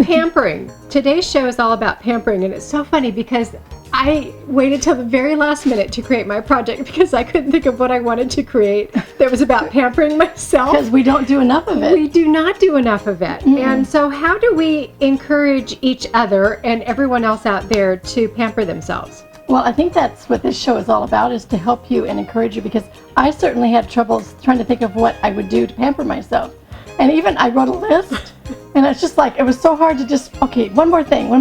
Pampering. Today's show is all about pampering, and it's so funny because I waited till the very last minute to create my project because I couldn't think of what I wanted to create that was about pampering myself. Because we don't do enough of it. We do not do enough of it. And so how do we encourage each other and everyone else out there to pamper themselves? Well, I think that's what this show is all about, is to help you and encourage you, because I certainly had troubles trying to think of what I would do to pamper myself. And even I wrote a list, and it's just like, it was so hard to just, okay, one more thing.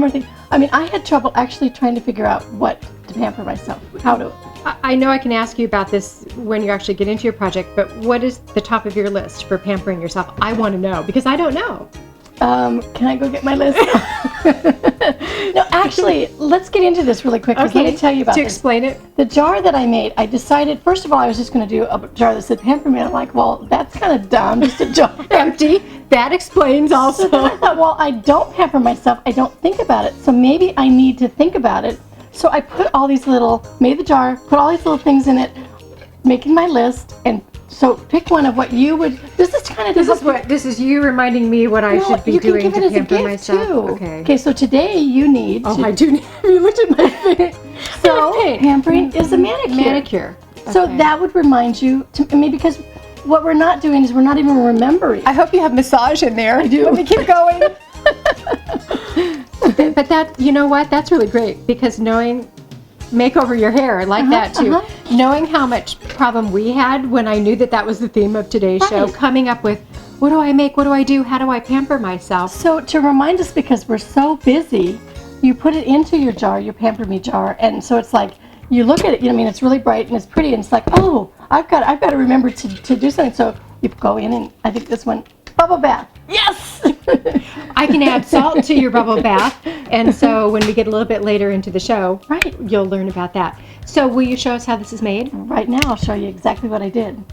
I mean, I had trouble actually trying to figure out what to pamper myself, how to. I know I can ask you about this when you actually get into your project, but what is the top of your list for pampering yourself? I want to know, because I don't know. Can I go get my list? No, actually, let's get into this really quick. Okay, let me tell you about to this. explain it. The jar that I made, I decided, first of all, I was just going to do a jar that said pamper me. I'm like, well, that's kind of dumb, just a jar. Empty. That explains also. So then I thought, well, I don't pamper myself. I don't think about it. So maybe I need to think about it. So I put all these made the jar, put all these little things in it, making my list, and so pick one of what you would. This is you reminding me what I should be doing to pamper myself. Too. Okay. So today you need. I do need. You looked at my face. So pampering is a manicure. Manicure. So that would remind you to me, because what we're not doing is we're not even remembering. I hope you have massage in there. I do. Let me keep going. But that, you know what? That's really great, because make over your hair, like that too. Knowing how much problem we had when I knew that was the theme of today's show, coming up with, what do I make? What do I do? How do I pamper myself? So to remind us, because we're so busy, you put it into your jar, your Pamper Me jar, and so it's like, you look at it, it's really bright and it's pretty, and it's like, oh, I've got to remember to do something. So you go in, and I think this one, bubble bath. Yes! I can add salt to your bubble bath, and so when we get a little bit later into the show, you'll learn about that. So will you show us how this is made? Right now, I'll show you exactly what I did.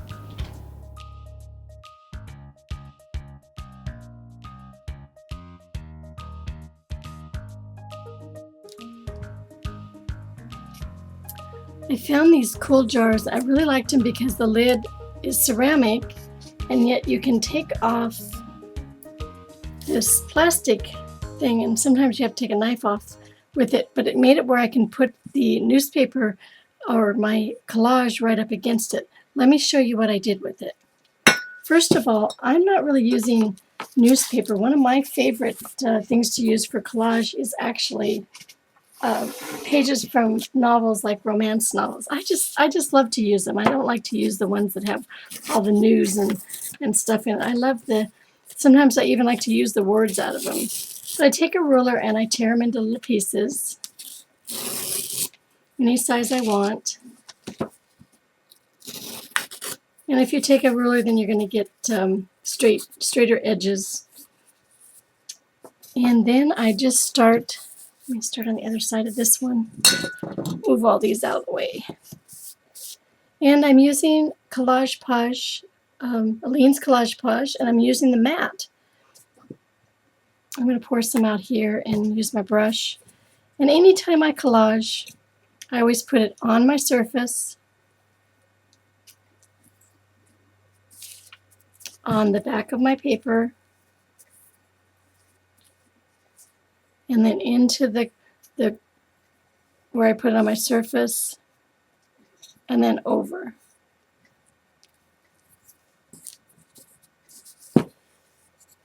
I found these cool jars. I really liked them because the lid is ceramic, and yet you can take off this plastic thing, and sometimes you have to take a knife off with it, but it made it where I can put the newspaper or my collage right up against it. Let me show you what I did with it. First of all, I'm not really using newspaper. One of my favorite things to use for collage is actually pages from novels, like romance novels. I just love to use them. I don't like to use the ones that have all the news and stuff in it. I love sometimes I even like to use the words out of them. So I take a ruler and I tear them into little pieces, any size I want. And if you take a ruler, then you're going to get straighter edges. And then I just let me start on the other side of this one. Move all these out of the way. And I'm using Collage Page, Aline's Collage Page, and I'm using the matte. I'm going to pour some out here and use my brush. And anytime I collage, I always put it on my surface, on the back of my paper, and then into the where I put it on my surface, and then over.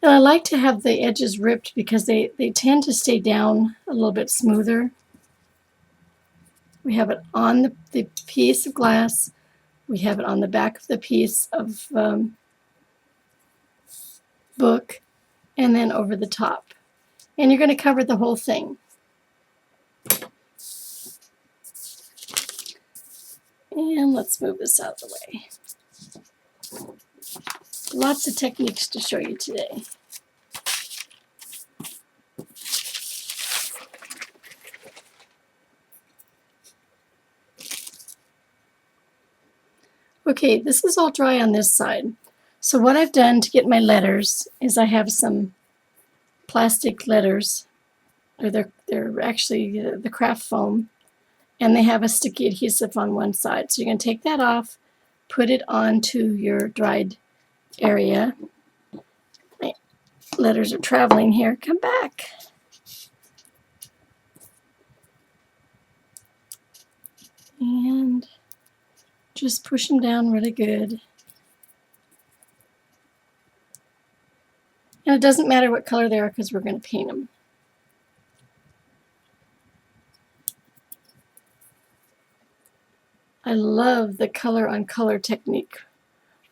And I like to have the edges ripped because they tend to stay down a little bit smoother. We have it on the piece of glass. We have it on the back of the piece of book, and then over the top. And you're going to cover the whole thing. And let's move this out of the way. Lots of techniques to show you today. Okay, this is all dry on this side. So what I've done to get my letters is I have some plastic letters. They're actually the craft foam, and they have a sticky adhesive on one side. So you're going to take that off, put it onto your dried area. I letters are traveling here. Come back. And just push them down really good. And it doesn't matter what color they are because we're going to paint them. I love the color on color technique.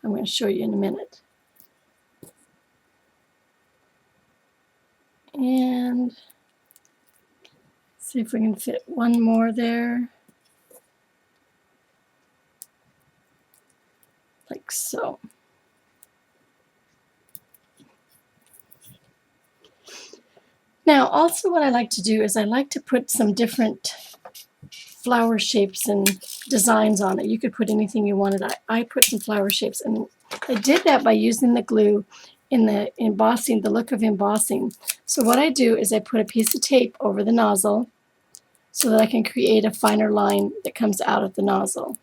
I'm going to show you in a minute. And see if we can fit one more there. Like so. Now, also what I like to do is I like to put some different flower shapes and designs on it. You could put anything you wanted. I put some flower shapes, and I did that by using the glue in the embossing, the look of embossing. So what I do is I put a piece of tape over the nozzle so that I can create a finer line that comes out of the nozzle.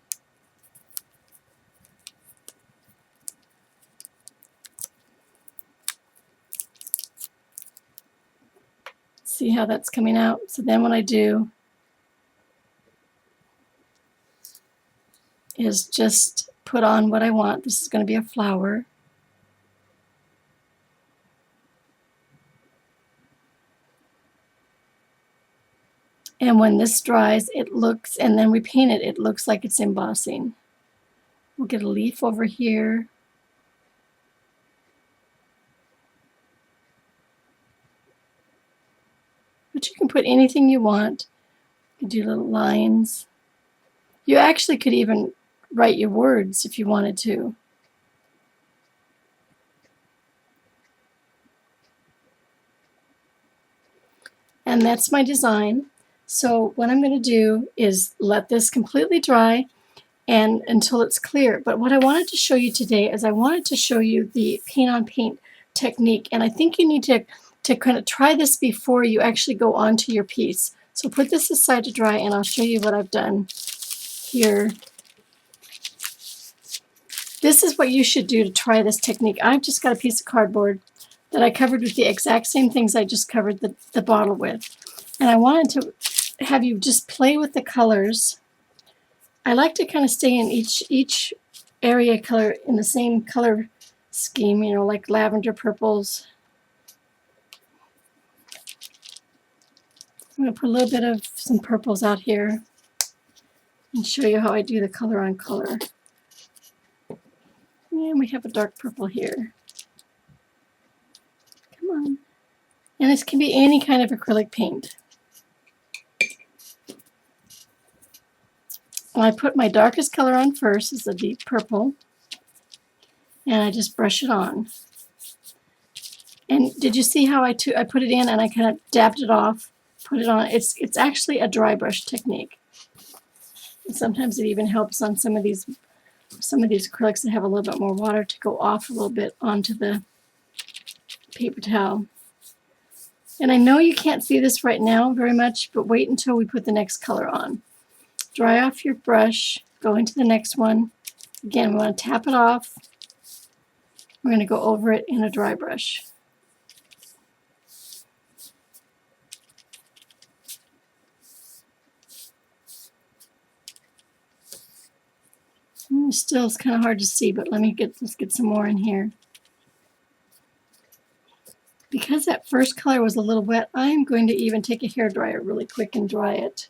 See how that's coming out? So then what I do is just put on what I want. This is going to be a flower. And when this dries, it looks, and then we paint it, it looks like it's embossing. We'll get a leaf over here. But you can put anything you want. You can do little lines. You actually could even write your words if you wanted to. And that's my design. So what I'm going to do is let this completely dry and until it's clear. But what I wanted to show you today is I wanted to show you the paint on paint technique. And I think you need to kind of try this before you actually go on to your piece. So put this aside to dry and I'll show you what I've done here. This is what you should do to try this technique. I've just got a piece of cardboard that I covered with the exact same things I just covered the bottle with. And I wanted to have you just play with the colors. I like to kind of stay in each area color in the same color scheme, you know, like lavender purples. I'm going to put a little bit of some purples out here and show you how I do the color on color. And we have a dark purple here. Come on. And this can be any kind of acrylic paint. I put my darkest color on first, is a deep purple, and I just brush it on. And did you see how I put it in and I kind of dabbed it off, put it on? It's actually a dry brush technique. And sometimes it even helps on some of these acrylics that have a little bit more water to go off a little bit onto the paper towel. And I know you can't see this right now very much, but wait until we put the next color on. Dry off your brush, go into the next one. Again, we want to tap it off. We're going to go over it in a dry brush. Still, it's kind of hard to see, but let's get some more in here. Because that first color was a little wet, I'm going to even take a hairdryer really quick and dry it.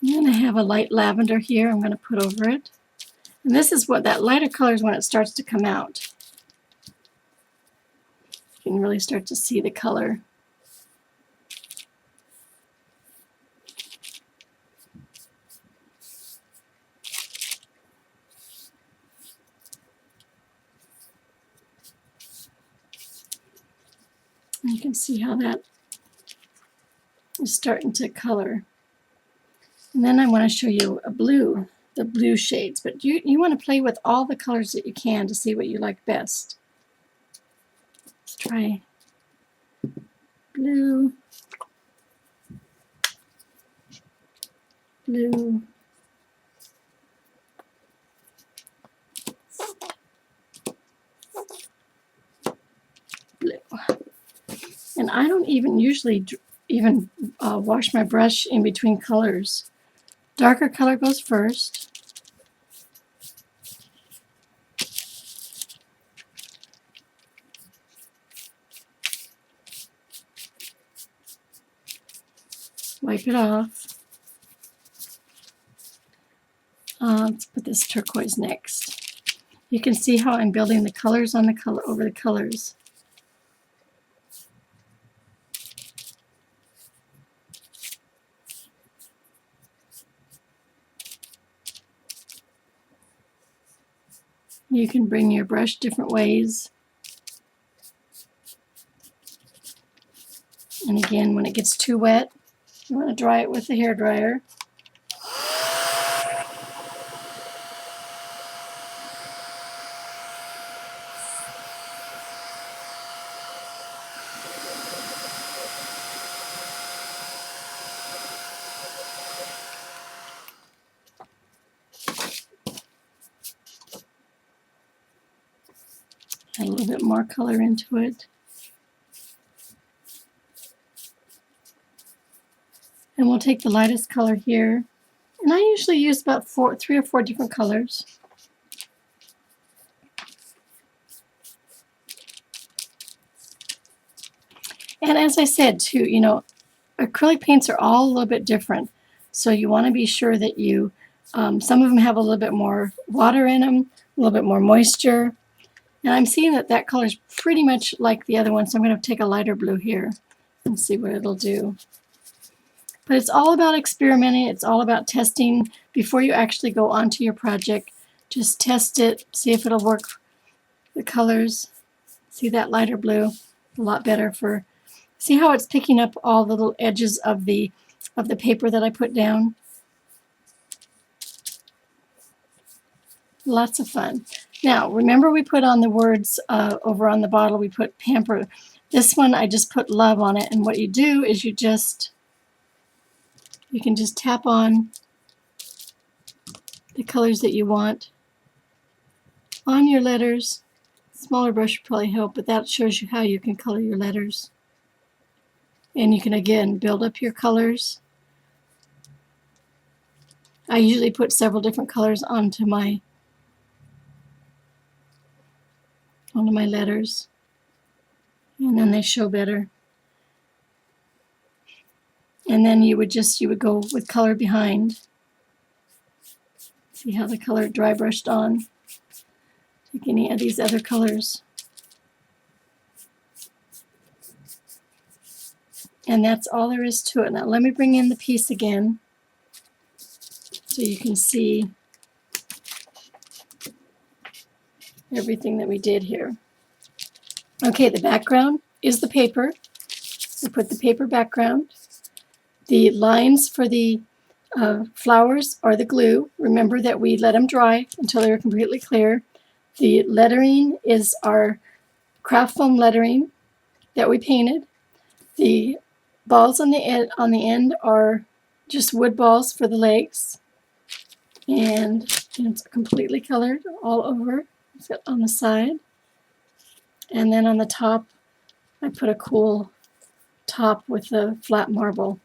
And I have a light lavender here I'm going to put over it. And this is what that lighter color is when it starts to come out. You can really start to see the color. And you can see how that is starting to color. And then I want to show you a blue, the blue shades. But you want to play with all the colors that you can to see what you like best. Let's try blue, blue, blue. And I don't even usually wash my brush in between colors. Darker color goes first. Wipe it off. Let's put this turquoise next. You can see how I'm building the colors on the color over the colors. You can bring your brush different ways. And again, when it gets too wet, you want to dry it with the hair dryer. Add a little bit more color into it. And we'll take the lightest color here. And I usually use about 3 or 4 different colors. And as I said too, you know, acrylic paints are all a little bit different. So you want to be sure that you, some of them have a little bit more water in them, a little bit more moisture. And I'm seeing that that color is pretty much like the other one, so I'm going to take a lighter blue here and see what it'll do. But it's all about experimenting. It's all about testing before you actually go onto your project. Just test it, see if it'll work. The colors, see that lighter blue, a lot better for. See how it's picking up all the little edges of the paper that I put down. Lots of fun. Now, remember we put on the words over on the bottle, we put Pamper. This one, I just put love on it. And what you do is you can just tap on the colors that you want on your letters. Smaller brush would probably help, but that shows you how you can color your letters. And you can, again, build up your colors. I usually put several different colors onto my letters, and then they show better. And then you would go with color behind. See how the color dry brushed on. Take any of these other colors. And that's all there is to it. Now let me bring in the piece again so you can see everything that we did here. Okay, the background is the paper. We put the paper background. The lines for the flowers are the glue. Remember that we let them dry until they were completely clear. The lettering is our craft foam lettering that we painted. The balls on the end are just wood balls for the legs. And it's completely colored all over. On the side, and then on the top I put a cool top with the flat marble.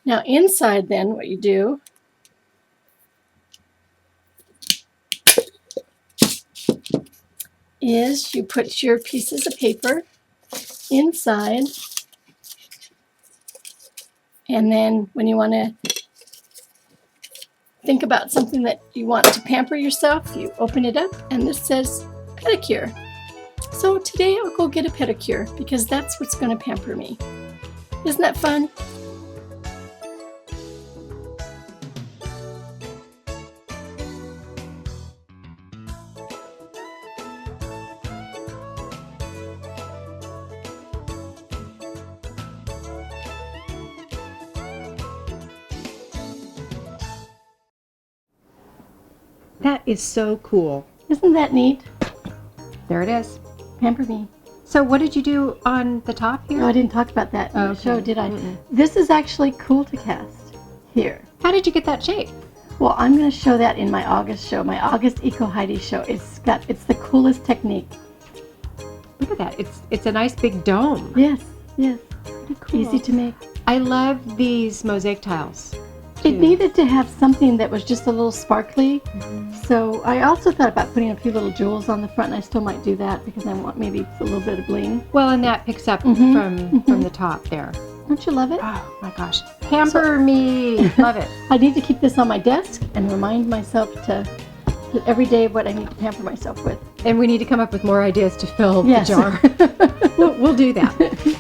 Now inside then what you do is you put your pieces of paper inside, and then when you want to think about something that you want to pamper yourself, you open it up and this says pedicure. So today I'll go get a pedicure because that's what's going to pamper me. Isn't that fun? That is so cool. Isn't that neat? There it is. Pamper me. So what did you do on the top here? No, I didn't talk about that in the show, did I? This is actually cool to cast here. How did you get that shape? Well, I'm going to show that in my August show, my August EcoHeidi show. It's the coolest technique. Look at that. It's a nice big dome. Yes, yes. Pretty cool. Easy to make. I love these mosaic tiles. It needed to have something that was just a little sparkly. So I also thought about putting a few little jewels on the front, and I still might do that because I want maybe a little bit of bling. Well, and that picks up from the top there. Don't you love it? Oh my gosh. Pamper me. Love it. I need to keep this on my desk and remind myself to every day what I need to pamper myself with. And we need to come up with more ideas to fill Yes. the jar. We'll do that.